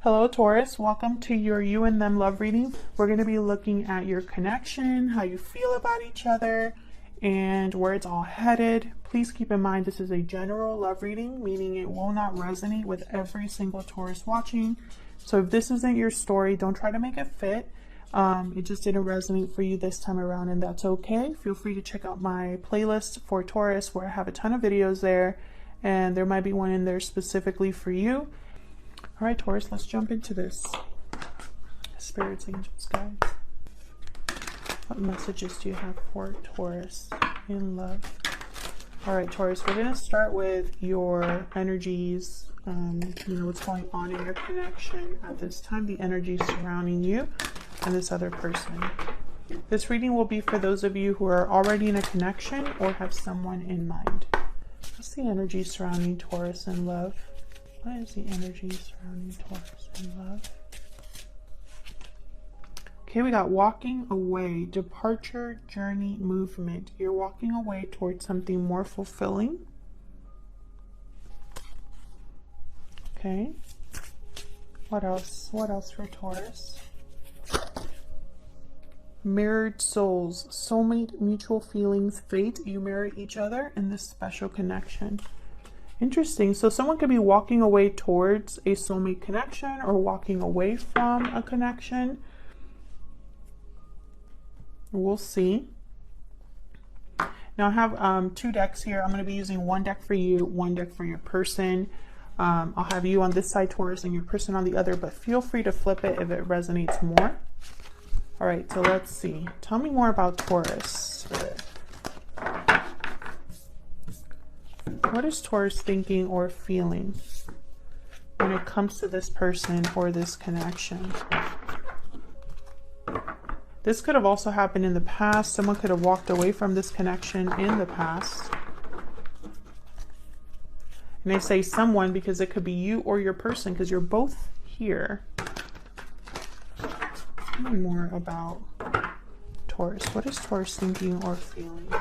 Hello Taurus, welcome to your you and them love reading. We're going to be looking at your connection, how you feel about each other, and where it's all headed. Please keep in mind this is a general love reading, meaning it will not resonate with every single Taurus watching. So if this isn't your story, don't try to make it fit. It just didn't resonate for you this time around, and that's okay. Feel free to check out my playlist for Taurus where I have a ton of videos there, and there might be one in there specifically for you. All right, Taurus, let's jump into this. Spirits, angels, guides. What messages do you have for Taurus in love? All right, Taurus, we're going to start with your energies, what's going on in your connection at this time, the energies surrounding you and this other person. This reading will be for those of you who are already in a connection or have someone in mind. What's the energy surrounding Taurus in love? What is the energy surrounding Taurus in love? Okay, we got walking away, departure, journey, movement. You're walking away towards something more fulfilling. Okay. What else? What else for Taurus? Mirrored souls, soulmate, mutual feelings, fate. You mirror each other in this special connection. Interesting. So someone could be walking away towards a soulmate connection or walking away from a connection. We'll see. Now I have two decks here. I'm going to be using one deck for you, one deck for your person. I'll have you on this side, Taurus, and your person on the other, but feel free to flip it if it resonates more. All right, so let's see. Tell me more about Taurus. What is Taurus thinking or feeling when it comes to this person or this connection? This could have also happened in the past. Someone could have walked away from this connection in the past. And I say someone because it could be you or your person because you're both here. Tell me more about Taurus. What is Taurus thinking or feeling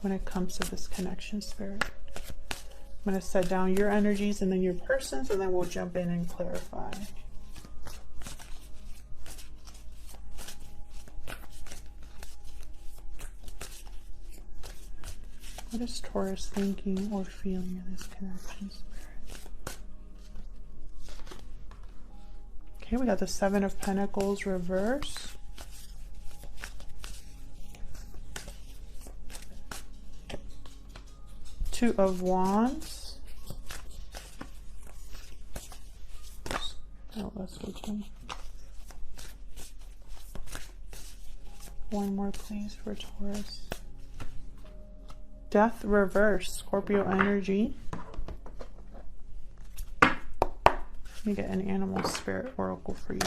when it comes to this connection, Spirit? I'm going to set down your energies and then your person's, and then we'll jump in and clarify. What is Taurus thinking or feeling in this connection, Spirit? Okay, we got the Seven of Pentacles reverse. Two of Wands. Oh, let's go to one more, please, for Taurus. Death reverse, Scorpio energy. Let me get an animal spirit oracle for you.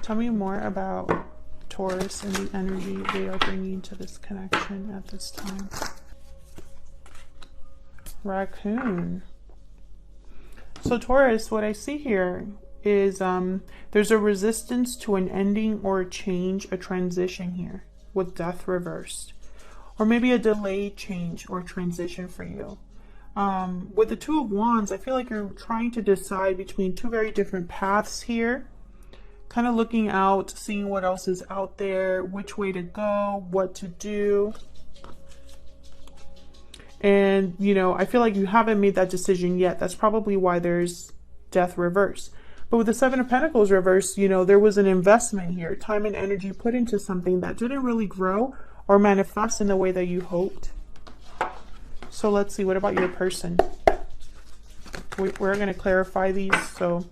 Tell me more about Taurus and the energy they are bringing to this connection at this time. Raccoon. So Taurus, what I see here is there's a resistance to an ending or a change, a transition here with death reversed. Or maybe a delayed change or transition for you. With the Two of Wands, I feel like you're trying to decide between two very different paths here. Kind of looking out, seeing what else is out there, which way to go, what to do. And, I feel like you haven't made that decision yet. That's probably why there's death reverse. But with the Seven of Pentacles reverse, there was an investment here, time and energy put into something that didn't really grow or manifest in the way that you hoped. So let's see, what about your person? We're going to clarify these, so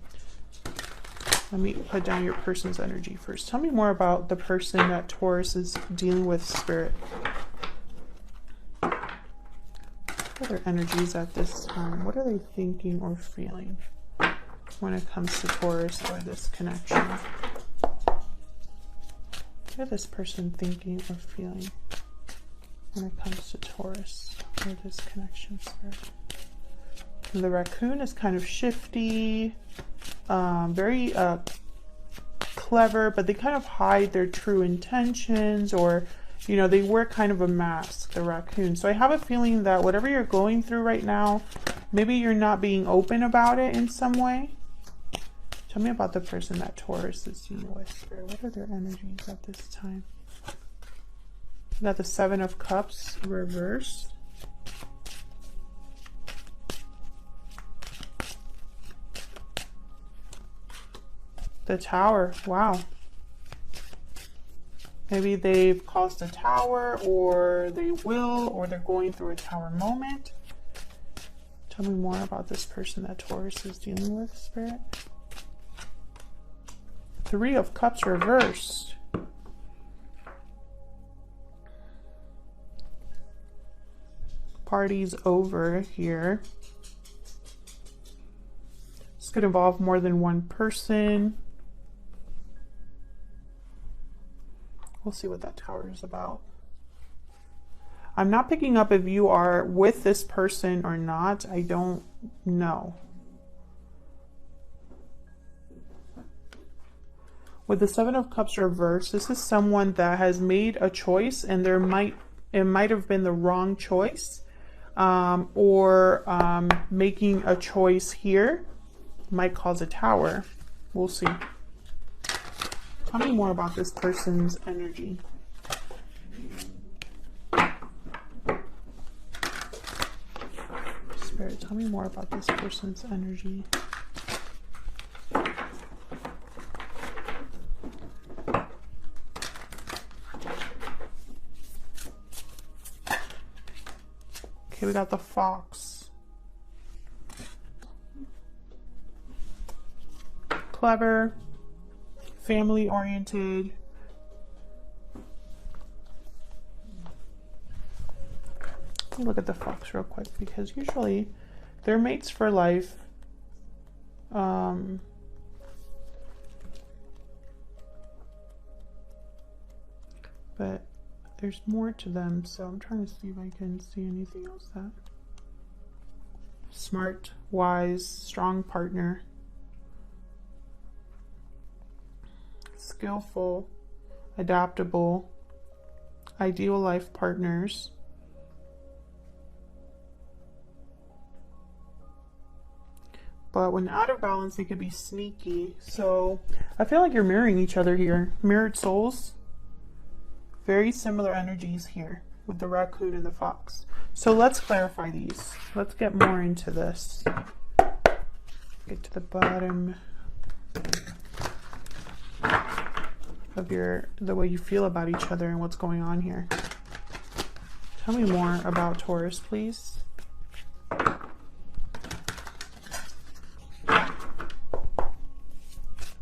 let me put down your person's energy first. Tell me more about the person that Taurus is dealing with, Spirit. What are their energies at this time? What are they thinking or feeling when it comes to Taurus or this connection? What is this person thinking or feeling when it comes to Taurus or this connection, Spirit? And the raccoon is kind of shifty, very clever, but they kind of hide their true intentions, or they wear kind of a mask, the raccoon. So I have a feeling that whatever you're going through right now, maybe you're not being open about it in some way. Tell me about the person that Taurus is dealing with, Spirit. What are their energies at this time? We got the Seven of Cups reversed. The Tower. Wow. Maybe they've caused a tower, or they will, or they're going through a tower moment. Tell me more about this person that Taurus is dealing with, Spirit. Three of Cups reversed. Party's over here. This could involve more than one person. We'll see what that tower is about. I'm not picking up if you are with this person or not. I don't know. With the Seven of Cups reversed, this is someone that has made a choice, and it might have been the wrong choice, or making a choice here might cause a tower. We'll see. Tell me more about this person's energy. Spirit, tell me more about this person's energy. Okay, we got the Fox. Clever. Family oriented. Let me look at the Fox real quick, because usually they're mates for life. But there's more to them, so I'm trying to see if I can see anything else. That smart, wise, strong partner. Skillful, adaptable, ideal life partners. But when out of balance, they could be sneaky. So I feel like you're mirroring each other here. Mirrored souls. Very similar energies here with the raccoon and the fox. So let's clarify these. Let's get more into this. Get to the bottom of the way you feel about each other and what's going on here. Tell me more about Taurus, please.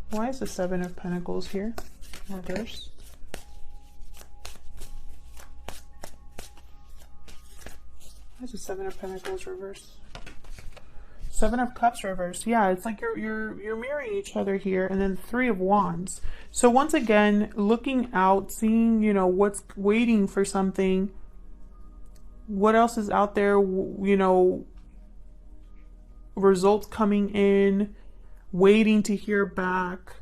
Why is the Seven of Pentacles here? Reverse. Why is the Seven of Pentacles reverse? Seven of Cups reverse. Yeah, it's like you're mirroring each other here. And then Three of Wands. So once again, looking out, seeing, you know, what's waiting for something. What else is out there, you know, results coming in, waiting to hear back.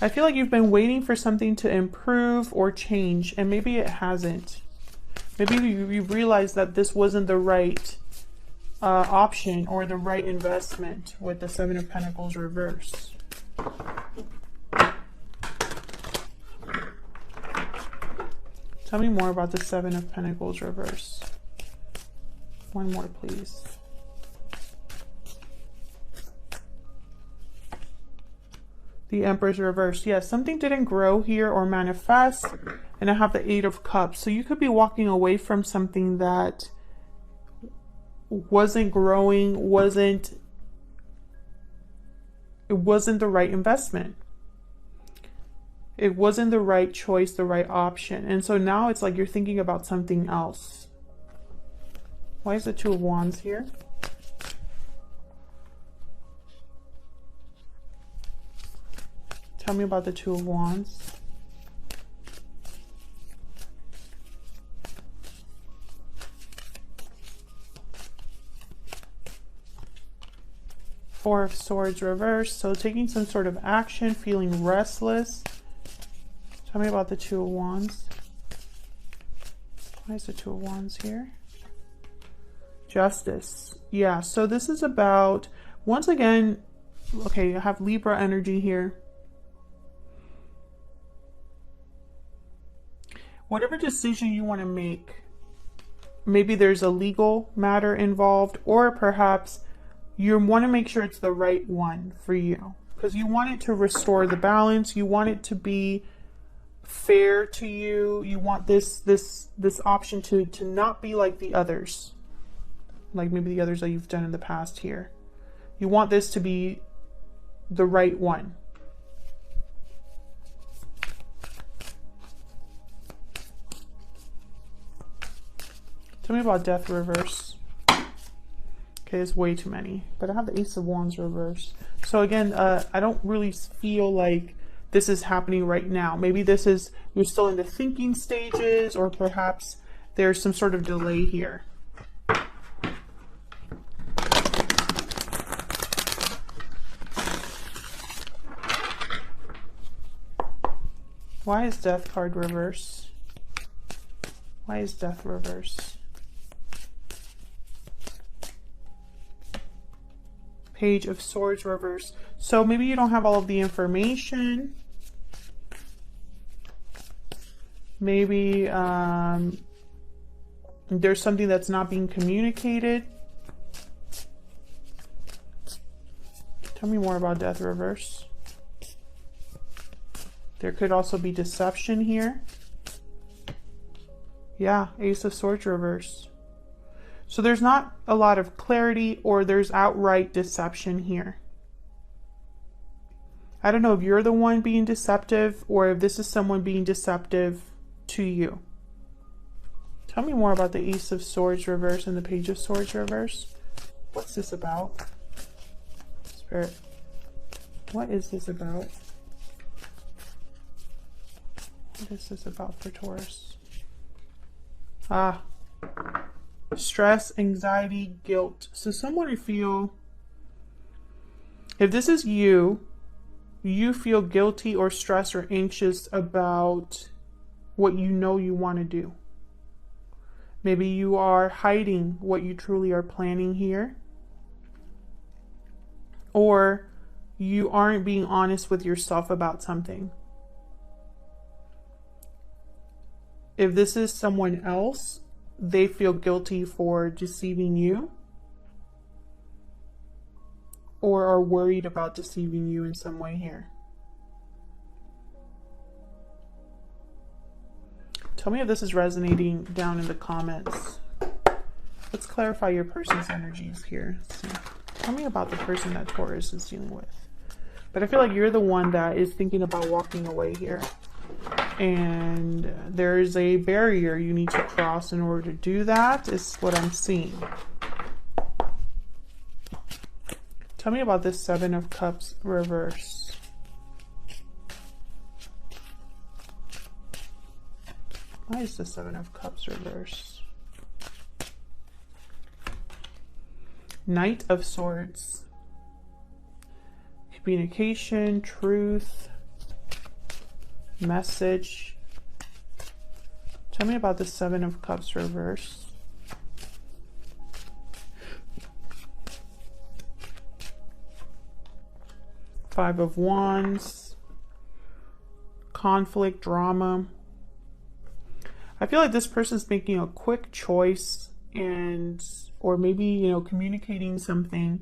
I feel like you've been waiting for something to improve or change, and maybe it hasn't. Maybe you realized that this wasn't the right option or the right investment with the Seven of Pentacles reverse. Tell me more about the Seven of Pentacles reverse. One more, please. The Empress reverse. Yes, something didn't grow here or manifest. And I have the Eight of Cups. So you could be walking away from something that wasn't growing, it wasn't the right investment. It wasn't the right choice, the right option. And so now it's like you're thinking about something else. Why is the Two of Wands here? Tell me about the Two of Wands. Four of Swords reversed. So taking some sort of action, feeling restless. Tell me about the Two of Wands. Why is the Two of Wands here? Justice. Yeah, so this is about Once again, okay, I have Libra energy here. Whatever decision you want to make, maybe there's a legal matter involved, or perhaps you want to make sure it's the right one for you, because you want it to restore the balance. You want it to be fair to you. You want this option to not be like the others, like maybe the others that you've done in the past here. You want this to be the right one. Tell me about death reverse. Okay, it's way too many, but I have the Ace of Wands reverse. So again, I don't really feel like this is happening right now. Maybe this is, you're still in the thinking stages, or perhaps there's some sort of delay here. Why is death card reverse? Why is death reverse? Page of Swords reverse. So maybe you don't have all of the information. Maybe there's something that's not being communicated. Tell me more about death reverse. There could also be deception here. Yeah, Ace of Swords reverse. So there's not a lot of clarity, or there's outright deception here. I don't know if you're the one being deceptive, or if this is someone being deceptive to you. Tell me more about the Ace of Swords reverse and the Page of Swords reverse. What's this about? Spirit, what is this about? What is this about for Taurus? Ah. Stress, anxiety, guilt. So someone, I feel, if this is you, you feel guilty or stressed or anxious about what you know you want to do. Maybe you are hiding what you truly are planning here. Or you aren't being honest with yourself about something. If this is someone else, they feel guilty for deceiving you, or are worried about deceiving you in some way here. Tell me if this is resonating down in the comments. Let's clarify your person's energies here. So, tell me about the person that Taurus is dealing with. But I feel like you're the one that is thinking about walking away here. And there's a barrier you need to cross in order to do that, is what I'm seeing. Tell me about this Seven of Cups reverse. Why is the Seven of Cups reverse? Knight of Swords. Communication, truth, message. Tell me about the Seven of Cups reverse. Five of Wands. Conflict, drama. I feel like this person's making a quick choice, and or maybe, you know, communicating something,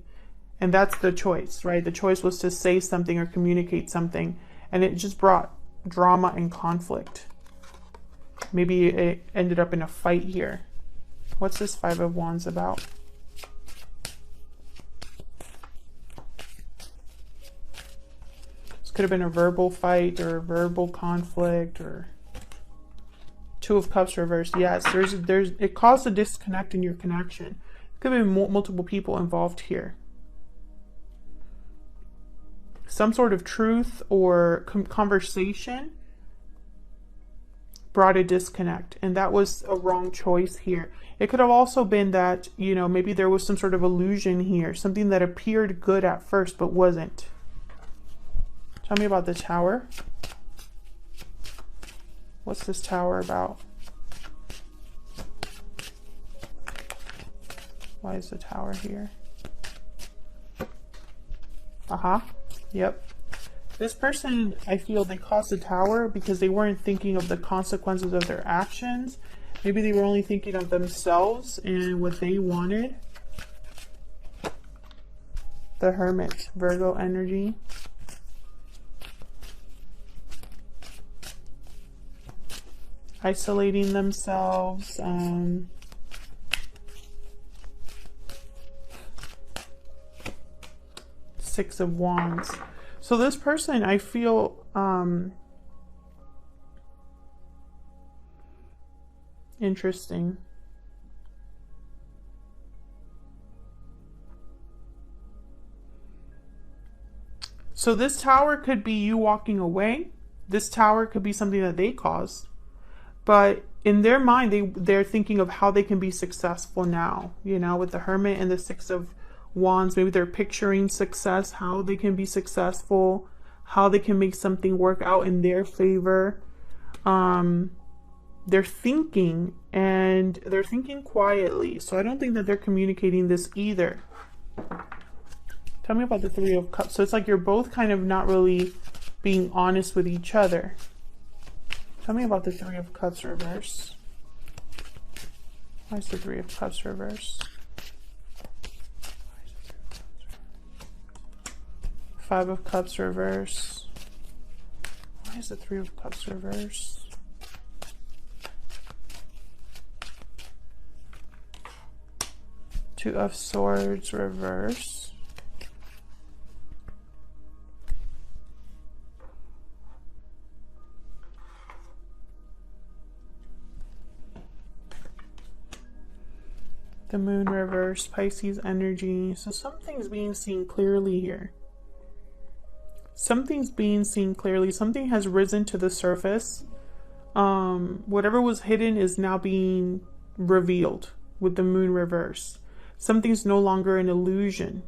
and that's the choice, right? The choice was to say something or communicate something, and it just brought drama and conflict. Maybe it ended up in a fight here. What's this Five of Wands about? This could have been a verbal fight or a verbal conflict, or Two of Cups reversed. Yes, there's it caused a disconnect in your connection. Could have been multiple people involved here. Some sort of truth or conversation brought a disconnect, and that was a wrong choice here. It could have also been that, you know, maybe there was some sort of illusion here, something that appeared good at first but wasn't. Tell me about the Tower. What's this Tower about? Why is the Tower here? Yep. This person, I feel they caused the Tower because they weren't thinking of the consequences of their actions. Maybe they were only thinking of themselves and what they wanted. The Hermit, Virgo energy. Isolating themselves. Six of Wands. So this person, I feel interesting. So this Tower could be you walking away. This Tower could be something that they caused. But in their mind, they're thinking of how they can be successful now. You know, with the Hermit and the Six of Wands, maybe they're picturing success, how they can be successful, how they can make something work out in their favor. They're thinking, and they're thinking quietly. So I don't think that they're communicating this either. Tell me about the Three of Cups. So it's like you're both kind of not really being honest with each other. Tell me about the Three of Cups reverse. Why is the Three of Cups reverse? Five of Cups reverse. Why is the Three of Cups reverse? Two of Swords reverse. The Moon reverse, Pisces energy. So something's being seen clearly here. Something's being seen clearly. Something has risen to the surface. Whatever was hidden is now being revealed with the Moon reverse. Something's no longer an illusion.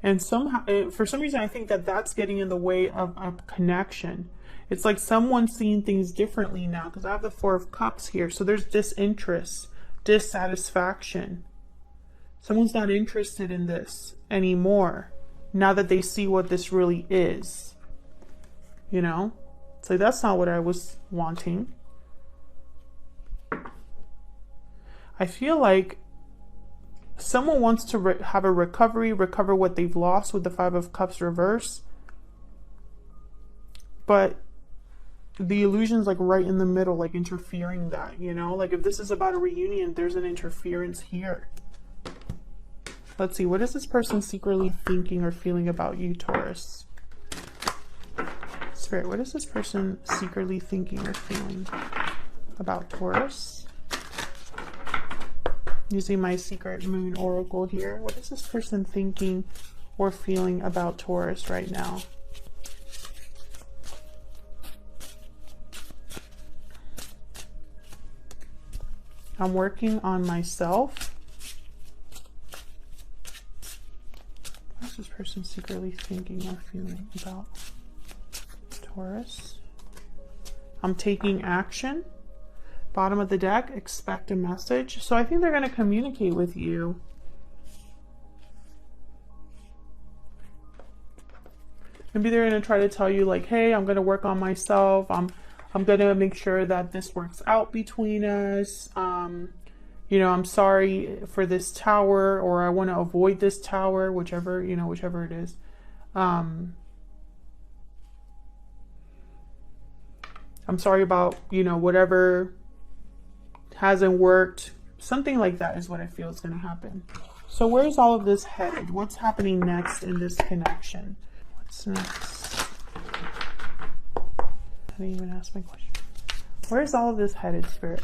And somehow, for some reason, I think that that's getting in the way of a connection. It's like someone's seeing things differently now, because I have the Four of Cups here. So there's disinterest, dissatisfaction. Someone's not interested in this anymore now that they see what this really is. You know? It's like, that's not what I was wanting. I feel like someone wants to have a recover what they've lost with the Five of Cups reverse. But the illusion's like right in the middle, like interfering that, you know? Like if this is about a reunion, there's an interference here. Let's see, what is this person secretly thinking or feeling about you, Taurus? Spirit, what is this person secretly thinking or feeling about Taurus? Using my secret moon oracle here. What is this person thinking or feeling about Taurus right now? I'm working on myself. What is this person secretly thinking or feeling about Taurus? I'm taking action. Bottom of the deck, expect a message. So I think they're going to communicate with you. Maybe they're going to try to tell you like, hey, I'm going to work on myself. I'm going to make sure that this works out between us. You know, I'm sorry for this tower, or I want to avoid this tower, whichever, you know, whichever it is. I'm sorry about, you know, whatever hasn't worked. Something like that is what I feel is going to happen. So where's all of this headed? What's happening next in this connection? What's next? I didn't even ask my question. Where's all of this headed, Spirit?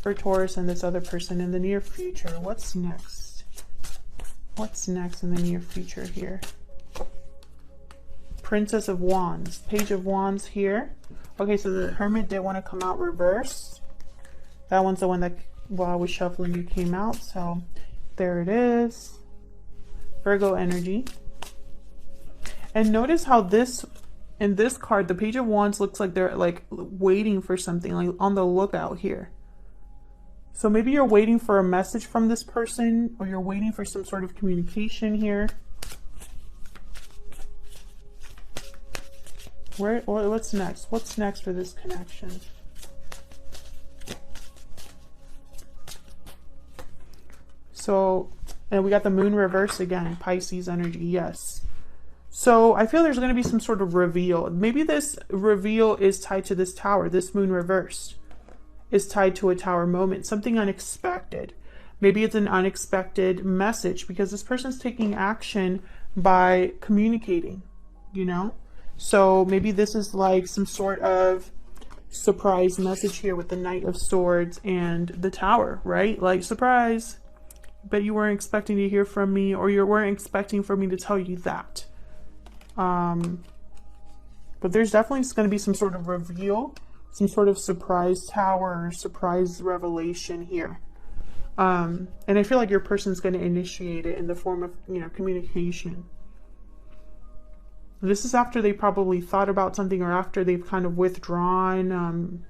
For Taurus and this other person in the near future. What's next? What's next in the near future here? Princess of Wands. Page of Wands here. Okay, so the Hermit did want to come out reversed. That one's the one that, while I was shuffling, it came out. So there it is. Virgo energy. And notice how this, in this card, the Page of Wands looks like they're like waiting for something, like on the lookout here. So maybe you're waiting for a message from this person, or you're waiting for some sort of communication here. What's next? What's next for this connection? So, and we got the moon reverse again, Pisces energy, yes. So I feel there's going to be some sort of reveal. Maybe this reveal is tied to this tower. This moon reversed is tied to a tower moment, something unexpected. Maybe it's an unexpected message because this person's taking action by communicating, you know? So maybe this is like some sort of surprise message here with the Knight of Swords and the Tower, right? Like, surprise, but you weren't expecting to hear from me, or you weren't expecting for me to tell you that. But there's definitely going to be some sort of reveal, some sort of surprise tower, surprise revelation here. And I feel like your person's going to initiate it in the form of, you know, communication. This is after they probably thought about something, or after they've kind of withdrawn.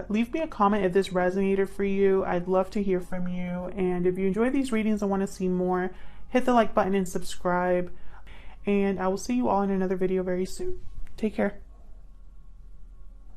Leave me a comment if this resonated for you. I'd love to hear from you. And if you enjoy these readings and want to see more, hit the like button and subscribe. And I will see you all in another video very soon. Take care.